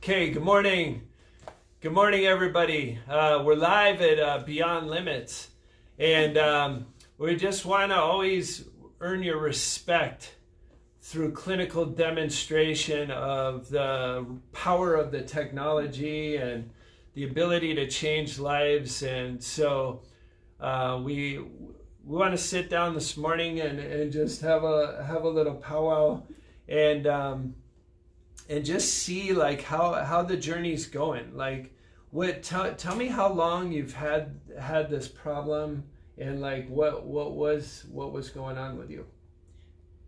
Okay, good morning. Good morning, everybody. We're live at Beyond Limits, and we just want to always earn your respect through clinical demonstration of the power of the technology and the ability to change lives. And so we want to sit down this morning and just have a little powwow and just see like how the journey's going. Like, tell me how long you've had this problem, and like what was going on with you.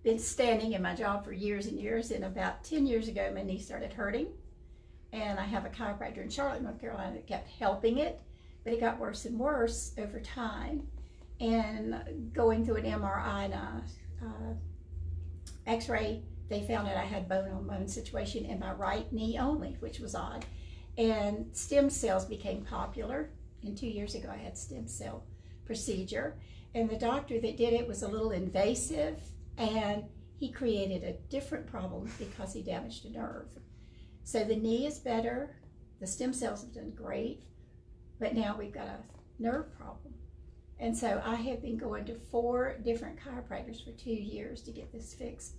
Been standing in my job for years and years, and about 10 years ago my knee started hurting, and I have a chiropractor in Charlotte, North Carolina, that kept helping it, but it got worse and worse over time. And going through an MRI and a x-ray, they found that I had bone-on-bone situation in my right knee only, which was odd. And stem cells became popular. And 2 years ago I had stem cell procedure. And the doctor that did it was a little invasive, and he created a different problem because he damaged a nerve. So the knee is better, the stem cells have done great, but now we've got a nerve problem. And so I have been going to 4 different chiropractors for 2 years to get this fixed.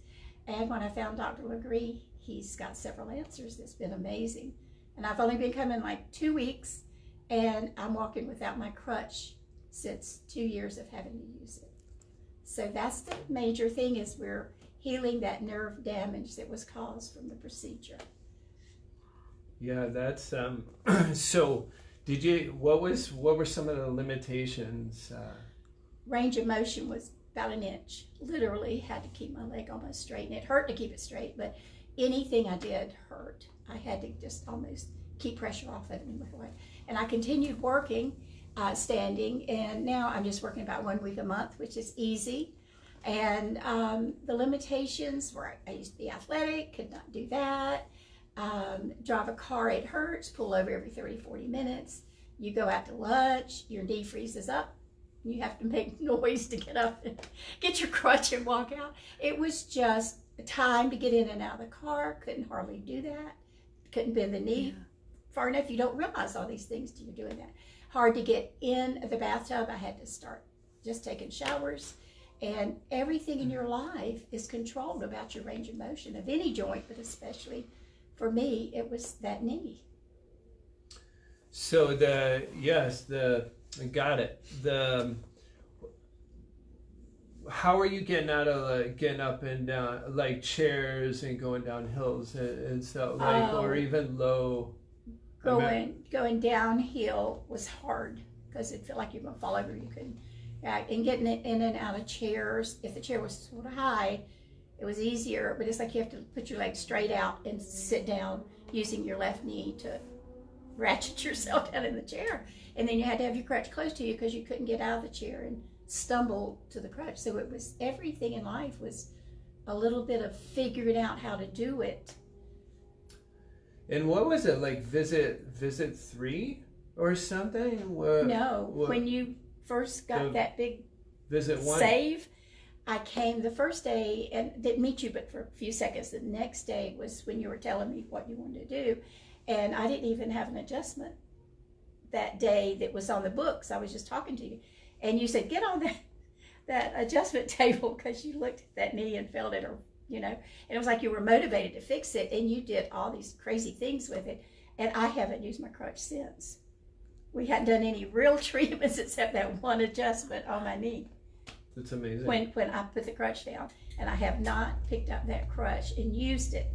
And when I found Dr. Legree, he's got several answers. That's been amazing. And I've only been coming like 2 weeks, and I'm walking without my crutch since 2 years of having to use it. So that's the major thing, is we're healing that nerve damage that was caused from the procedure. Yeah, that's so what were some of the limitations? Range of motion was about an inch. Literally had to keep my leg almost straight, and it hurt to keep it straight, but anything I did hurt. I had to just almost keep pressure off of it and look away. And I continued working, standing, and now I'm just working about 1 week a month, which is easy. And the limitations were I used to be athletic, could not do that. Drive a car, it hurts. Pull over every 30-40 minutes. You go out to lunch, your knee freezes up. You have to make noise to get up and get your crutch and walk out. It was just time to get in and out of the car. Couldn't hardly do that. Couldn't bend the knee far enough. You don't realize all these things till you're doing that. Hard to get in the bathtub. I had to start just taking showers. And everything in your life is controlled about your range of motion of any joint, but especially for me, it was that knee. So got it. How are you getting out of getting up and down like chairs and going down hills and stuff, like, or even low? Going downhill was hard because it felt like you're gonna fall over. You couldn't. And getting it in and out of chairs. If the chair was sort of high, it was easier. But it's like you have to put your legs straight out and sit down using your left knee to ratchet yourself down in the chair. And then you had to have your crutch close to you because you couldn't get out of the chair and stumble to the crutch. So it was, everything in life was a little bit of figuring out how to do it. And what was it, like visit 3 or something? When you first got that big visit 1 save, I came the first day and didn't meet you but for a few seconds. The next day was when you were telling me what you wanted to do, and I didn't even have an adjustment that day that was on the books. I was just talking to you, and you said, get on that adjustment table because you looked at that knee and felt it, or and it was like you were motivated to fix it, and you did all these crazy things with it. And I haven't used my crutch since. We hadn't done any real treatments except that one adjustment on my knee. That's amazing. When I put the crutch down, and I have not picked up that crutch and used it.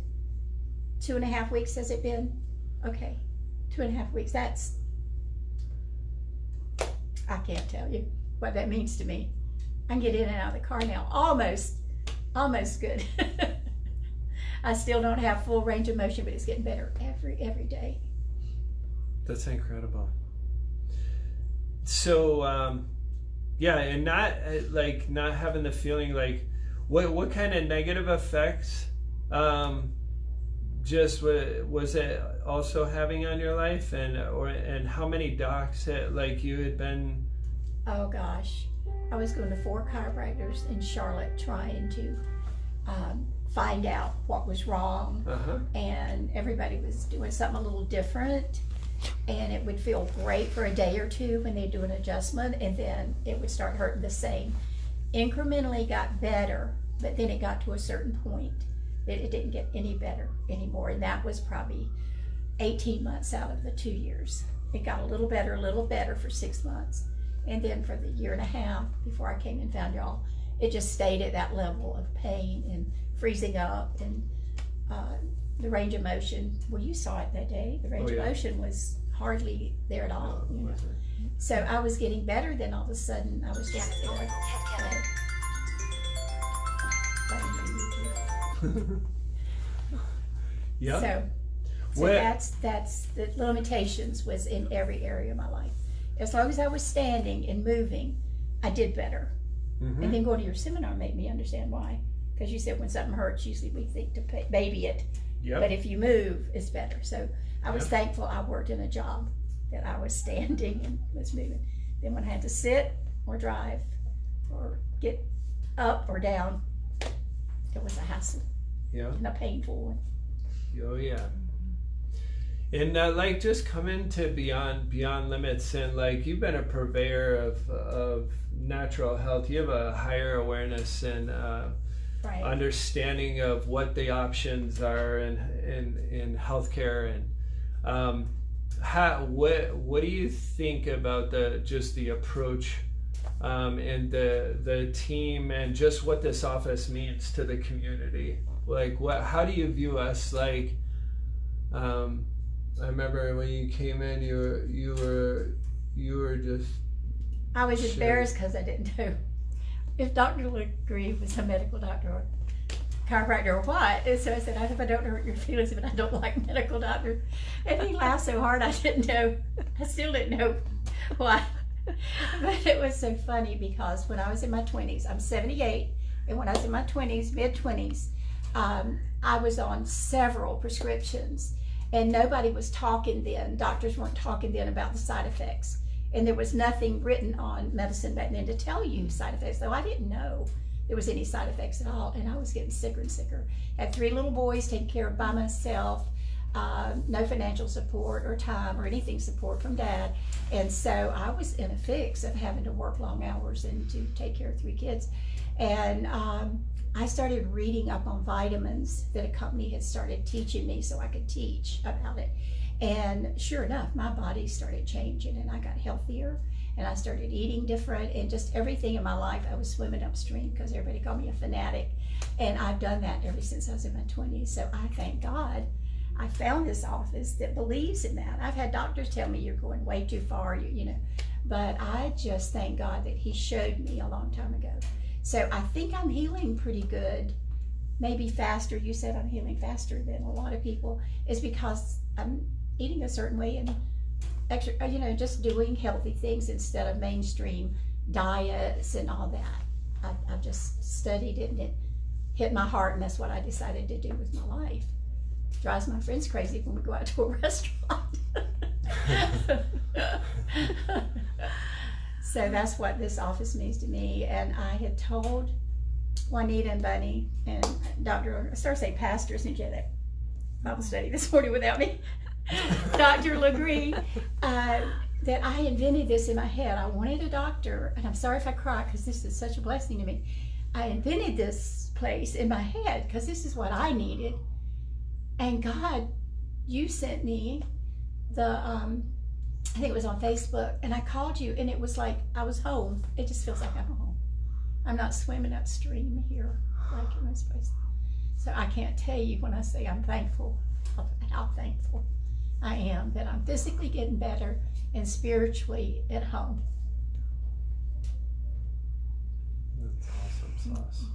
2.5 weeks has it been? Okay, 2.5 weeks. That's, I can't tell you what that means to me. I can get in and out of the car now, almost good. I still don't have full range of motion, but it's getting better every day. That's incredible. So, and not having the feeling like, what kind of negative effects just was it also having on your life, and how many docs like you had been? Oh gosh, I was going to 4 chiropractors in Charlotte trying to find out what was wrong, and everybody was doing something a little different, and it would feel great for a day or two when they do an adjustment, and then it would start hurting the same. Incrementally got better, but then it got to a certain point that it didn't get any better anymore, and that was probably 18 months out of the 2 years. It got a little better for 6 months, and then for the year and a half before I came and found y'all, it just stayed at that level of pain and freezing up, and the range of motion, well, you saw it that day, the range of motion was hardly there at all. No, you know? So I was getting better, then all of a sudden I was just yeah. So that's the limitations was in every area of my life. As long as I was standing and moving, I did better. Mm-hmm. And then going to your seminar made me understand why. Because you said when something hurts, usually we think to baby it. Yep. But if you move, it's better. So I was thankful I worked in a job that I was standing and was moving. Then when I had to sit or drive or get up or down, it was a hassle. Yeah. And a painful one. Oh yeah. And like just coming to beyond limits, and like you've been a purveyor of natural health. You have a higher awareness and understanding of what the options are in healthcare, and what do you think about the approach and the team, and just what this office means to the community? Like how do you view us? Like I remember when you came in, you were just. I was embarrassed because I didn't know if Dr. Legree was a medical doctor or chiropractor or what. And so I said, I hope I don't hurt your feelings, but I don't like medical doctors. And he laughed so hard I didn't know. I still didn't know why. But it was so funny because when I was in my 20s, I'm 78, and when I was in my 20s, mid-20s, I was on several prescriptions, and nobody was talking then. Doctors weren't talking then about the side effects. And there was nothing written on medicine back then to tell you side effects, so I didn't know there was any side effects at all, and I was getting sicker and sicker. I had 3 little boys taken care of by myself, no financial support or time or anything support from Dad, and so I was in a fix of having to work long hours and to take care of 3 kids. And I started reading up on vitamins that a company had started teaching me so I could teach about it. And sure enough, my body started changing, and I got healthier, and I started eating different, and just everything in my life, I was swimming upstream because everybody called me a fanatic. And I've done that ever since I was in my 20s. So I thank God I found this office that believes in that. I've had doctors tell me you're going way too far, you know, but I just thank God that he showed me a long time ago. So I think I'm healing pretty good, maybe faster. You said I'm healing faster than a lot of people. It's because I'm eating a certain way and extra, you know, just doing healthy things instead of mainstream diets and all that. I've just studied it, and it hit my heart, and that's what I decided to do with my life. Drives my friends crazy when we go out to a restaurant. So that's what this office means to me. And I had told Juanita and Bunny and Dr. I started to say pastor since you had that Bible study this morning without me. Dr. Legree, that I invented this in my head. I wanted a doctor, and I'm sorry if I cry because this is such a blessing to me. I invented this place in my head because this is what I needed. And God, you sent me the, I think it was on Facebook, and I called you, and it was like I was home. It just feels like I'm home. I'm not swimming upstream here like in most places. So I can't tell you when I say I'm thankful, how thankful I am that I'm physically getting better and spiritually at home. That's awesome sauce.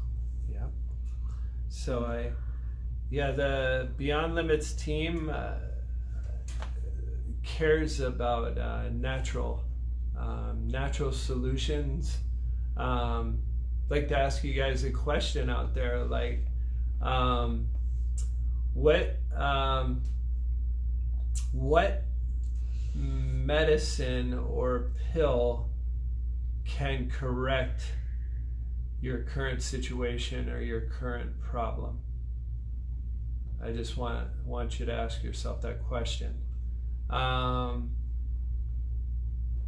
Yeah. So the Beyond Limits team cares about natural solutions. I'd like to ask you guys a question out there, like what medicine or pill can correct your current situation or your current problem? I just want you to ask yourself that question.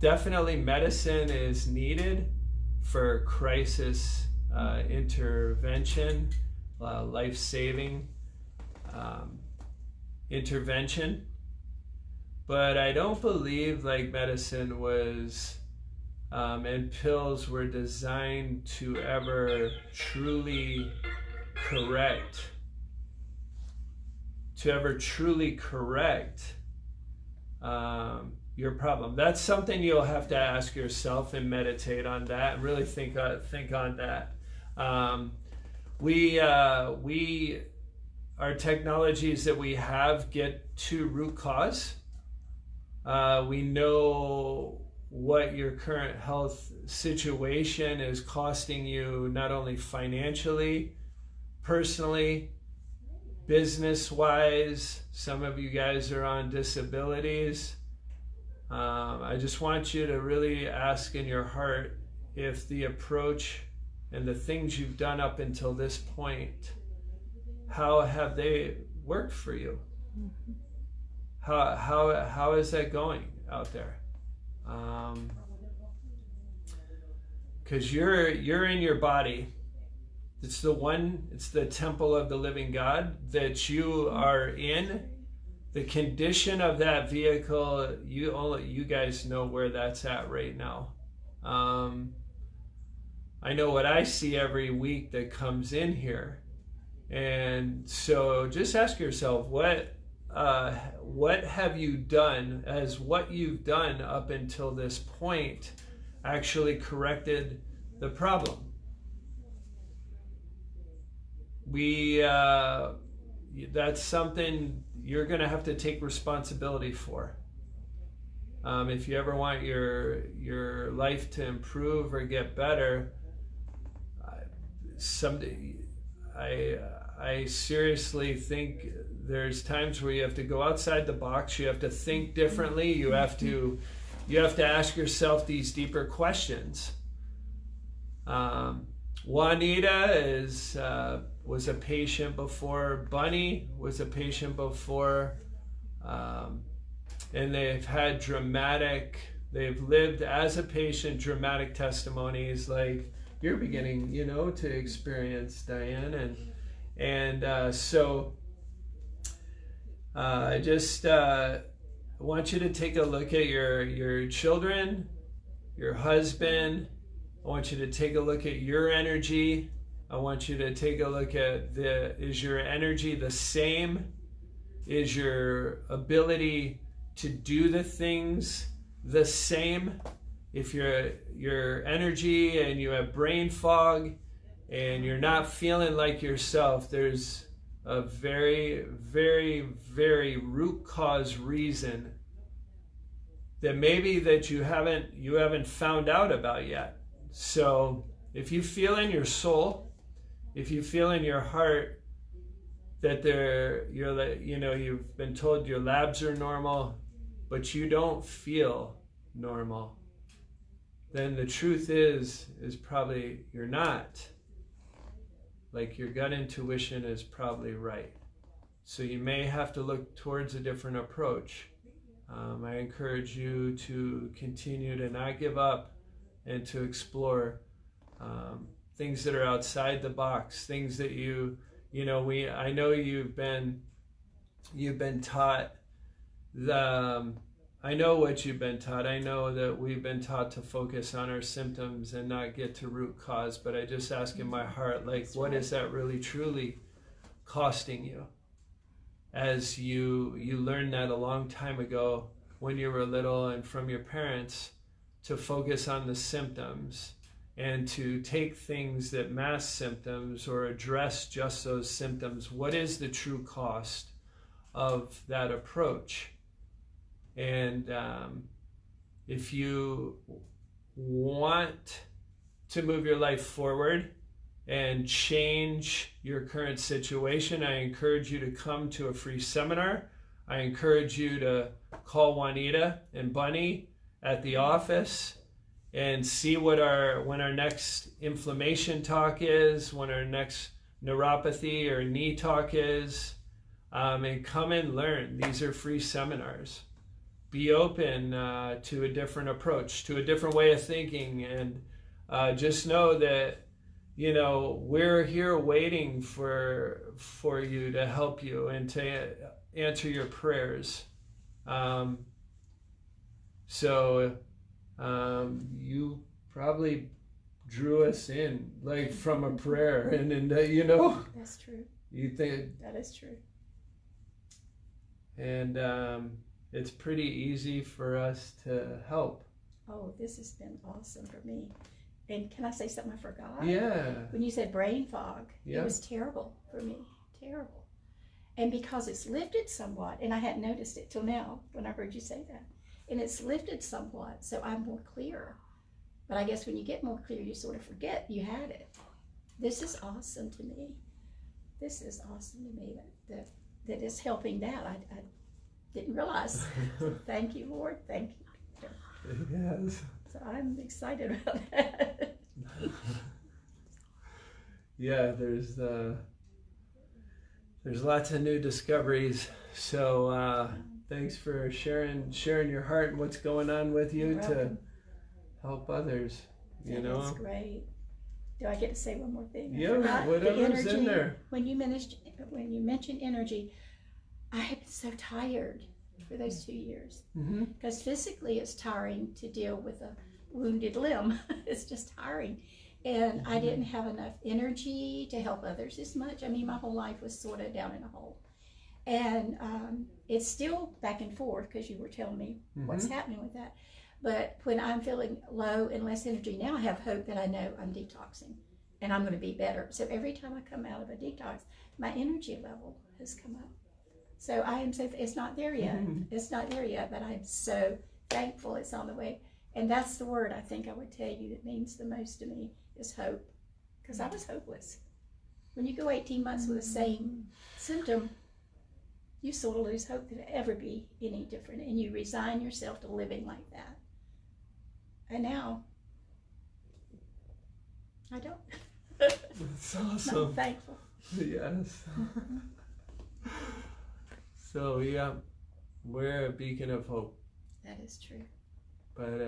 Definitely medicine is needed for crisis intervention, life-saving intervention. But I don't believe like medicine was and pills were designed to ever truly correct your problem. That's something you'll have to ask yourself and meditate on that and really think on that. Our technologies that we have get to root cause. We know what your current health situation is costing you, not only financially, personally, business-wise. Some of you guys are on disabilities. I just want you to really ask in your heart if the approach and the things you've done up until this point, how have they worked for you? How is that going out there? Because you're in your body. It's the temple of the living God that you are in. The condition of that vehicle, you guys know where that's at right now. I know what I see every week that comes in here. And so just ask yourself, what have you done, as what you've done up until this point actually corrected the problem? That's something you're going to have to take responsibility for. If you ever want your life to improve or get better, I seriously think there's times where you have to go outside the box. You have to think differently. You have to ask yourself these deeper questions. Juanita was a patient before. Bunny was a patient before. And they've lived as a patient, dramatic testimonies like you're beginning, to experience, DiAnne. So I just want you to take a look at your children, your husband. I want you to take a look at your energy. I want you to take a look at is your energy the same? Is your ability to do the things the same? If your energy and you have brain fog and you're not feeling like yourself, there's a very, very, very root cause reason that maybe that you haven't found out about yet. So if you feel in your soul, if you feel in your heart that you've been told your labs are normal, but you don't feel normal, then the truth is probably you're not. Like your gut intuition is probably right. So you may have to look towards a different approach. I encourage you to continue to not give up and to explore things that are outside the box, things that I know you've been taught I know what you've been taught. I know that we've been taught to focus on our symptoms and not get to root cause, but I just ask in my heart, what is that really truly costing you? As you learned that a long time ago when you were little and from your parents, to focus on the symptoms and to take things that mask symptoms or address just those symptoms. What is the true cost of that approach? And if you want to move your life forward and change your current situation, I encourage you to come to a free seminar. I encourage you to call Juanita and Bunny at the office and see when our next inflammation talk is, when our next neuropathy or knee talk is. and come and learn. These are free seminars. Be open to a different approach, to a different way of thinking, and just know that, you know, we're here waiting for you, to help you and to answer your prayers. You probably drew us in like from a prayer, and you know. That's true. You think that is true. And it's pretty easy for us to help. Oh, this has been awesome for me. And can I say something I forgot? Yeah. When you said brain fog, yeah. It was terrible for me, terrible. And because it's lifted somewhat, and I hadn't noticed it till now when I heard you say that, and it's lifted somewhat, so I'm more clear. But I guess when you get more clear, you sort of forget you had it. This is awesome to me. This is awesome to me that it's helping that. I didn't realize. So thank you, Lord. Thank you. Yes. So I'm excited about that. Yeah, there's lots of new discoveries. So thanks for sharing your heart and what's going on with you to help others. You know. That's great. Do I get to say one more thing? Yeah, whatever's in there. When you mentioned energy, I have been so tired for those 2 years. Because physically it's tiring to deal with a wounded limb. It's just tiring. And I didn't have enough energy to help others as much. I mean, my whole life was sort of down in a hole. And it's still back and forth, because you were telling me what's happening with that. But when I'm feeling low and less energy, now I have hope that I know I'm detoxing and I'm going to be better. So every time I come out of a detox, my energy level has come up. So I am so, it's not there yet. It's not there yet, but I'm so thankful it's on the way. And that's the word I think I would tell you that means the most to me is hope. Because I was hopeless. When you go 18 months with the same symptom, you sort of lose hope that it'll ever be any different. And you resign yourself to living like that. And now, I don't. That's awesome. I'm thankful. Yes. So, yeah, we're a beacon of hope. That is true. But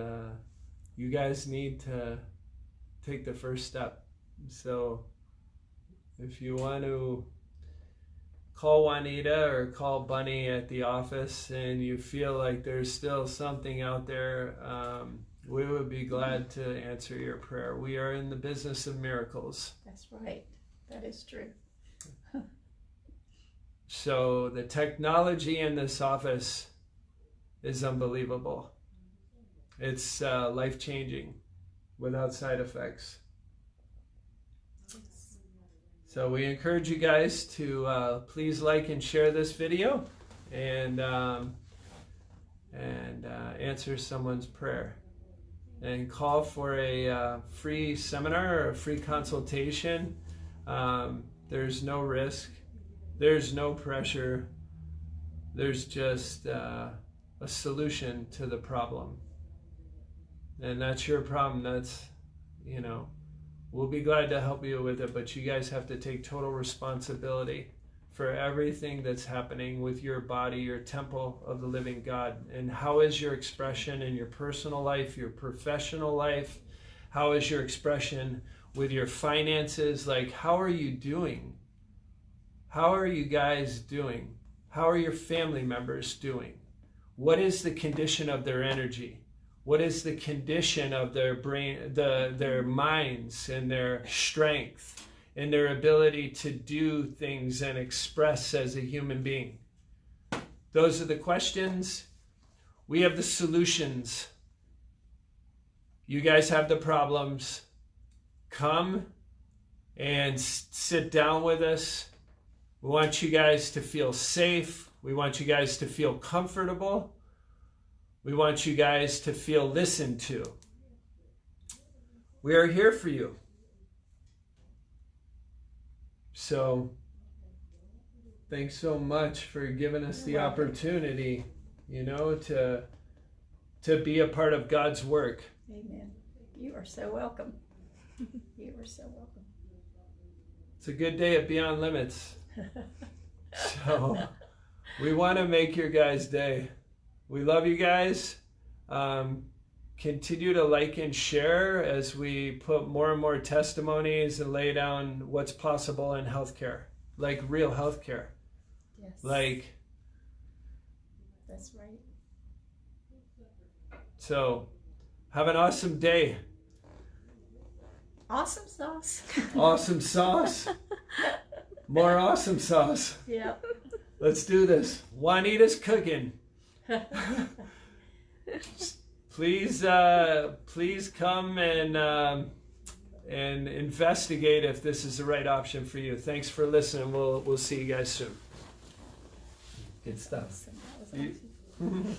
you guys need to take the first step. So, if you want to call Juanita or call Bunny at the office and you feel like there's still something out there, we would be glad to answer your prayer. We are in the business of miracles. That's right. That is true. So the technology in this office is unbelievable. It's life-changing without side effects. So we encourage you guys to please like and share this video and answer someone's prayer. And call for a free seminar or a free consultation. There's no risk. There's no pressure. There's just a solution to the problem. And that's your problem. That's, you know, we'll be glad to help you with it, but you guys have to take total responsibility for everything that's happening with your body, your temple of the living God. And how is your expression in your personal life, your professional life? How is your expression with your finances? Like, how are you doing? How are you guys doing? How are your family members doing? What is the condition of their energy? What is the condition of their brain, their minds and their strength and their ability to do things and express as a human being? Those are the questions. We have the solutions. You guys have the problems. Come and sit down with us. We want you guys to feel safe. We want you guys to feel comfortable. We want you guys to feel listened to. We are here for you. So, thanks so much for giving us the opportunity, you know, to be a part of God's work. Amen. You are so welcome. You are so welcome. It's a good day at Beyond Limits. So We want to make your guys' day. We love you guys. Continue to like and share as we put more and more testimonies and lay down what's possible in healthcare, like real healthcare. Yes. Like, that's right. So, have an awesome day. Awesome sauce. Awesome sauce. More awesome sauce. Yep. Let's do this. Juanita's cooking. Please come and investigate if this is the right option for you. Thanks for listening. We'll see you guys soon. Good stuff. Awesome. That was awesome.